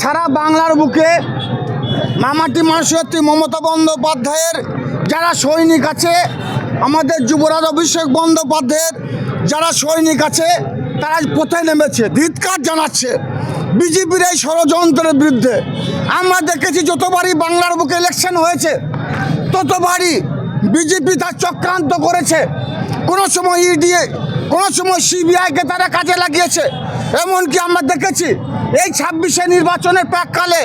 সারা বাংলার বুকে মামাটি মানুষের মমতা বন্দ্যোপাধ্যায়ের যারা সৈনিক আছে, আমাদের যুবরাজ অভিষেক বন্দ্যোপাধ্যায়ের যারা সৈনিক আছে, তারা পথে নেমেছে, ধিক্কার জানাচ্ছে বিজেপির এই ষড়যন্ত্রের বিরুদ্ধে। আমরা দেখেছি যতবারই বাংলার বুকে ইলেকশন হয়েছে ততবারই বিজেপি তার চক্রান্ত করেছে। কোনো সময় ইডি, কোনো সময় সিবিআইকে তারা কাজে লাগিয়েছে। এমনকি আমরা দেখেছি এই 26শে নির্বাচনের প্রাককালে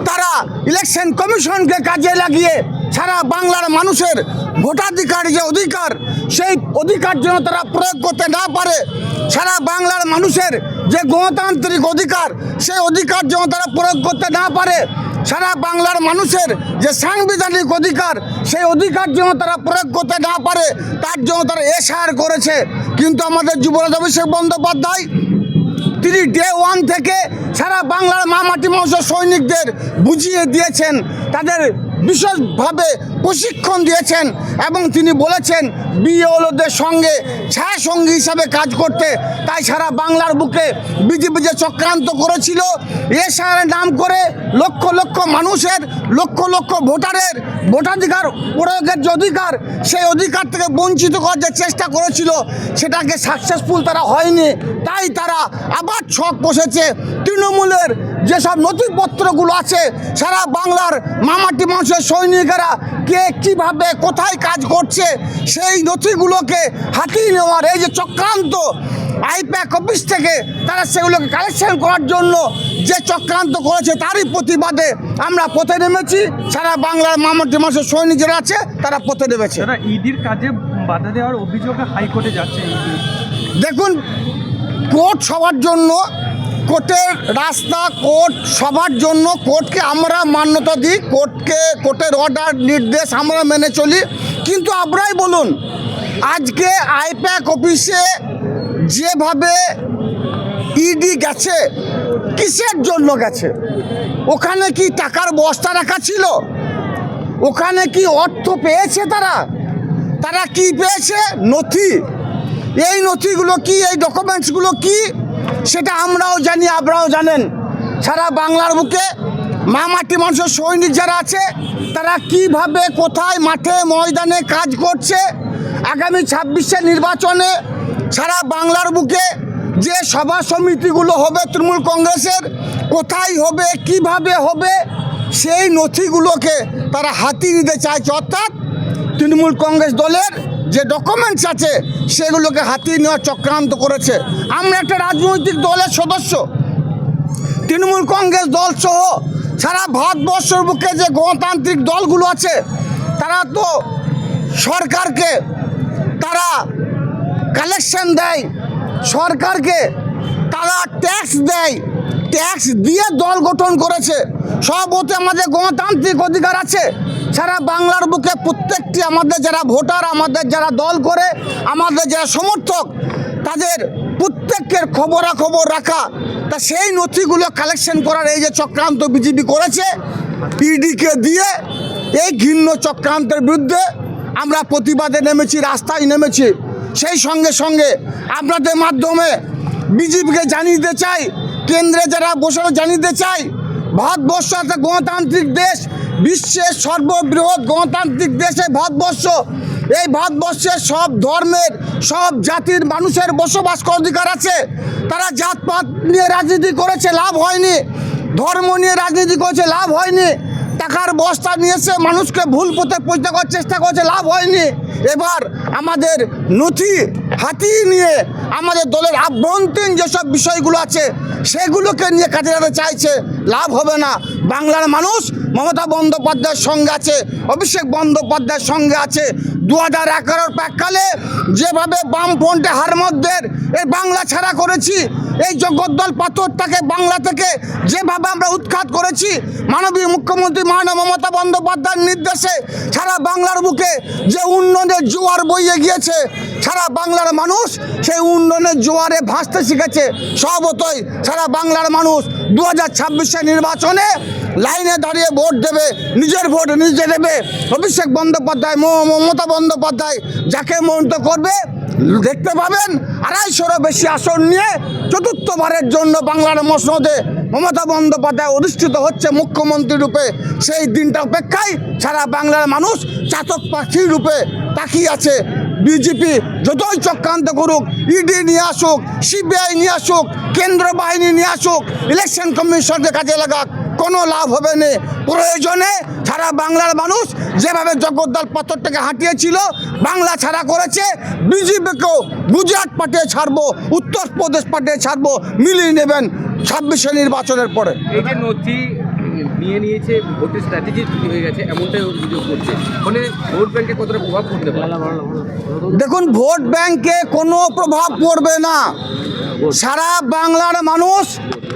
তারা ইলেকশন কমিশনকে কাজে লাগিয়ে সারা বাংলার মানুষের ভোটাধিকার যে অধিকার, সেই অধিকার যেন তারা প্রয়োগ করতে না পারে, সারা বাংলার মানুষের যে গণতান্ত্রিক অধিকার, সেই অধিকার যেন তারা প্রয়োগ করতে না পারে, সারা বাংলার মানুষের যে সাংবিধানিক অধিকার, সেই অধিকার যেন তারা প্রয়োগ করতে না পারে, তার জন্য তারা এসআর করেছে। কিন্তু আমাদের যুবরাজ অভিষেক বন্দ্যোপাধ্যায় তিনি ডে ওয়ান থেকে সারা বাংলার মামাটি মানুষের সৈনিকদের বুঝিয়ে দিয়েছেন, তাদের বিশেষভাবে প্রশিক্ষণ দিয়েছেন এবং তিনি বলেছেন বিএলওদের সঙ্গে ছায়াসঙ্গী হিসাবে কাজ করতে। তাই সারা বাংলার বুকে বিজেপি যে চক্রান্ত করেছিল এসআর নাম করে লক্ষ লক্ষ মানুষের, লক্ষ লক্ষ ভোটারের ভোটাধিকার প্রয়োগের যে অধিকার, সেই অধিকার থেকে বঞ্চিত করার যে চেষ্টা করেছিল, সেটাকে সাকসেসফুল তারা হয়নি। তাই তারা আবার ছক বসেছে। তৃণমূলের যেসব নথিপত্রগুলো আছে, সারা বাংলার মামাটি মানুষের সৈনিকেরা কে কীভাবে কোথায় কাজ করছে, সেই নথিগুলোকে হাতিয়ে নেওয়ার এই যে চক্রান্ত, আইপ্যাক অফিস থেকে তারা সেগুলোকে কালেকশন করার জন্য যে চক্রান্ত করেছে, তারই প্রতিবাদে আমরা পথে নেমেছি। সারা বাংলার মামাটি মানুষের সৈনিক যারা আছে তারা পথে নেমেছে। তারা ইডির কাজে বাধা দেওয়ার অভিযোগে হাইকোর্টে যাচ্ছে। দেখুন, কোর্ট সবার জন্য, কোর্টের রাস্তা, কোর্ট সবার জন্য, কোর্টকে আমরা মান্যতা দিই, কোর্টের অর্ডার নির্দেশ আমরা মেনে চলি। কিন্তু আপনারাই বলুন, আজকে আইপ্যাক অফিসে যেভাবে ইডি গেছে, কিসের জন্য গেছে? ওখানে কি টাকার বস্তা রাখা ছিল? ওখানে কি অর্থ পেয়েছে তারা কি পেয়েছে? নথি। এই নথিগুলো কি, এই ডকুমেন্টসগুলো কি, সেটা আমরাও জানি, আপনারাও জানেন। সারা বাংলার বুকে মামাটি মানুষের সৈনিক যারা আছে, তারা কিভাবে কোথায় মাঠে ময়দানে কাজ করছে। আগামী 26শে নির্বাচনে সারা বাংলার বুকে যে সভা সমিতিগুলো হবে তৃণমূল কংগ্রেসের, কোথায় হবে, কিভাবে হবে, সেই নথিগুলোকে তারা হাতিয়ে নিতে চাইছে। অর্থাৎ তৃণমূল কংগ্রেস দলের যে ডকুমেন্টস আছে সেগুলোকে হাতিয়ে নেওয়ার চক্রান্ত করেছে। আমরা একটা রাজনৈতিক দলের সদস্য, তৃণমূল কংগ্রেস দল সহ সারা ভারতবর্ষের বুকে যে গণতান্ত্রিক দলগুলো আছে, তারা তো সরকারকে তারা কালেকশন দেয়, সরকারকে তারা ট্যাক্স দেয়, ট্যাক্স দিয়ে দল গঠন করেছে। সব ওতে আমাদের গণতান্ত্রিক অধিকার আছে। সারা বাংলার বুকে প্রত্যেকটি আমাদের যারা ভোটার, আমাদের যারা দল করে, আমাদের যারা সমর্থক, তাদের প্রত্যেকের খবরাখবর রাখা, তা সেই নথিগুলো কালেকশন করার এই যে চক্রান্ত বিজেপি করেছে ইডিকে দিয়ে, এই ঘৃণ্য চক্রান্তের বিরুদ্ধে আমরা প্রতিবাদে নেমেছি, রাস্তায় নেমেছি। সেই সঙ্গে সঙ্গে আপনাদের মাধ্যমে বিজেপিকে জানিয়ে দিতে চাই, কেন্দ্রে যারা বসে জানিয়ে দিতে চাই, ভারতবর্ষ একটা গণতান্ত্রিক দেশ, বিশ্বের সর্ববৃহৎ গণতান্ত্রিক দেশে ভারতবর্ষ। এই ভারতবর্ষের সব ধর্মের, সব জাতির মানুষের বসবাস করার অধিকার আছে। তারা জাতপাত নিয়ে রাজনীতি করেছে, লাভ হয়নি। ধর্ম নিয়ে রাজনীতি করেছে, লাভ হয়নি। টাকার বস্তা নিয়েছে, মানুষকে ভুল পথে পৌঁছে করার চেষ্টা করেছে, লাভ হয়নি। এবার আমাদের নথি হাতিয়ে নিয়ে আমাদের দলের আভ্যন্তরীণ যেসব বিষয়গুলো আছে সেগুলোকে নিয়ে কাজে লাগাতে চাইছে, লাভ হবে না। বাংলার মানুষ মমতা বন্দ্যোপাধ্যায়ের সঙ্গে আছে, অভিষেক বন্দ্যোপাধ্যায়ের সঙ্গে আছে। 2011 প্রাককালে যেভাবে বামফ্রন্টে হারমতদের এই বাংলা ছাড়া করেছি, এই জগদ্দল পাথরটাকে বাংলা থেকে যেভাবে আমরা উৎখাত করেছি, মাননীয় মুখ্যমন্ত্রী মাননীয় মমতা বন্দ্যোপাধ্যায়ের নির্দেশে সারা বাংলার বুকে যে উন্নয়নের জোয়ার বইয়ে গিয়েছে, সারা বাংলার মানুষ সেই উন্নয়নের জোয়ারে ভাসতে শিখেছে। স্বভাবতই সারা বাংলার মানুষ 2026 নির্বাচনে লাইনে দাঁড়িয়ে ভোট দেবে, নিজের ভোট নিজে দেবে। অভিষেক বন্দ্যোপাধ্যায়, মমতা বন্দ্যোপাধ্যায় যাকে মনোনীত করবে দেখতে পাবেন 250-এরও বেশি আসন নিয়ে চতুর্থবারের জন্য বাংলার মসনদে মমতা বন্দ্যোপাধ্যায় অধিষ্ঠিত হচ্ছে মুখ্যমন্ত্রী রূপে। সেই দিনটা অপেক্ষায় সারা বাংলার মানুষ চাতক পাখি রূপে তাকিয়ে আছে। বিজেপি যতই চক্রান্ত করুক, ইডি নিয়ে আসুক, সিবিআই নিয়ে আসুক, কেন্দ্র বাহিনী নিয়ে আসুক, ইলেকশন কমিশনকে কাজে লাগাক, কোনো লাভ হবে না। প্রয়োজনে সারা বাংলার মানুষ যেভাবে জগদ্দল পাথরটাকে হাঁটিয়েছিল, বাংলা ছাড়া করেছে, বিজেপিকেও গুজরাট পাঠিয়ে ছাড়বো, উত্তরপ্রদেশ পাঠিয়ে ছাড়বো, মিলিয়ে নেবেন 26শে নির্বাচনের পরে। এই যে নথি নিয়ে নিয়েছে, ভোটের স্ট্র্যাটেজি হয়ে গেছে, এমনটাই অভিযোগ করছে। ফলে ভোট ব্যাংকে কতটা প্রভাব পড়তে পারে? দেখুন, ভোট ব্যাংকে কোনো প্রভাব পড়বে না। সারা বাংলার মানুষ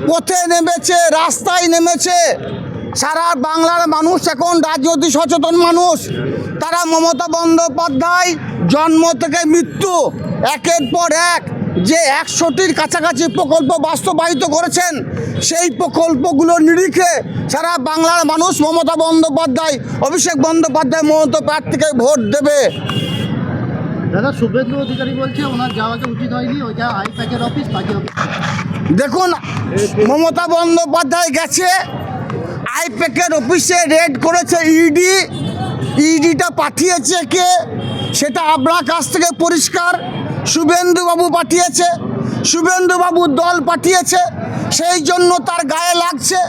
পথে নেমেছে, রাস্তায় নেমেছে। সারা বাংলার মানুষ এখন রাজনৈতিক সচেতন মানুষ। তারা মমতা বন্দ্যোপাধ্যায় জন্ম থেকে মৃত্যু একের পর এক যে 100টির কাছাকাছি প্রকল্প বাস্তবায়িত করেছেন, সেই প্রকল্পগুলোর নিরিখে সারা বাংলার মানুষ মমতা বন্দ্যোপাধ্যায়, অভিষেক বন্দ্যোপাধ্যায় মমতা প্রার্থীকে ভোট দেবে। দাদা, শুভেন্দু অধিকারী বলছে ওনার যাওয়াটা উচিত হয়নি, ওইটা আইপ্যাকের অফিস, বাকি অফিস। দেখুন, মমতা বন্দ্যোপাধ্যায় গেছে, আইপ্যাকের অফিসে রেড করেছে ইডি। ইডিটা পাঠিয়েছে কে সেটা আপনার কাছ থেকে পরিষ্কার। শুভেন্দুবাবু পাঠিয়েছে, শুভেন্দুবাবুর দল পাঠিয়েছে, সেই জন্য তার গায়ে লাগছে,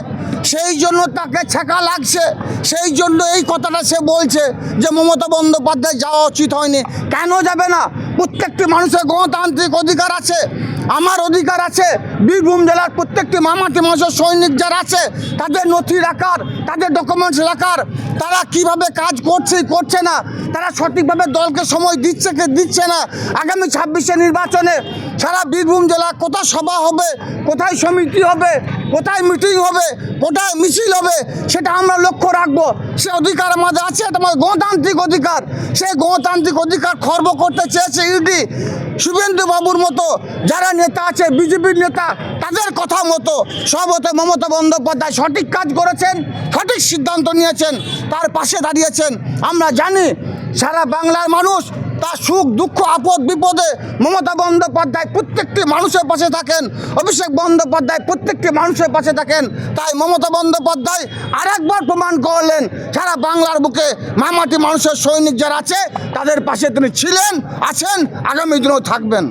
সেই জন্য তাকে ছেঁকা লাগছে, সেই জন্য এই কথাটা সে বলছে যে মমতা বন্দ্যোপাধ্যায় যাওয়া উচিত হয়নি। কেন যাবে না? প্রত্যেকটি মানুষের গণতান্ত্রিক অধিকার আছে, আমার অধিকার আছে। বীরভূম জেলার প্রত্যেকটি মামাটি মানুষের সৈনিক যারা আছে, তাদের নথি রাখার, তাদের ডকুমেন্টস রাখার, তারা কিভাবে কাজ করছে করছে না, তারা সঠিকভাবে দলকে সময় দিচ্ছে কি দিচ্ছে না। আগামী 26শে নির্বাচনে সারা বীরভূম জেলা কোথায় সভা হবে, কোথায় সমিতি হবে, কোথায় মিটিং হবে, কোথায় মিছিল হবে, সেটা আমরা লক্ষ্য রাখবো। সে অধিকার আমাদের আছে, এটা আমাদের গণতান্ত্রিক অধিকার। সেই গণতান্ত্রিক অধিকার খর্ব করতে চেয়েছে ইডি। শুভেন্দু বাবুর মতো যারা নেতা আছে, বিজেপির নেতা, তাদের কথা মতো সব হতে মমতা বন্দ্যোপাধ্যায় সঠিক কাজ করেছেন, সঠিক সিদ্ধান্ত নিয়েছেন, তার পাশে দাঁড়িয়েছেন। আমরা জানি সারা বাংলার মানুষ তার সুখ দুঃখ আপদ বিপদে মমতা বন্দ্যোপাধ্যায় প্রত্যেকটি মানুষের পাশে থাকেন, অভিষেক বন্দ্যোপাধ্যায় প্রত্যেকটি মানুষের পাশে থাকেন। তাই মমতা বন্দ্যোপাধ্যায় আরেকবার প্রমাণ করলেন সারা বাংলার বুকে মামাটি মানুষের সৈনিক যারা আছে তাদের পাশে তিনি ছিলেন, আছেন, আগামী দিনেও থাকবেন।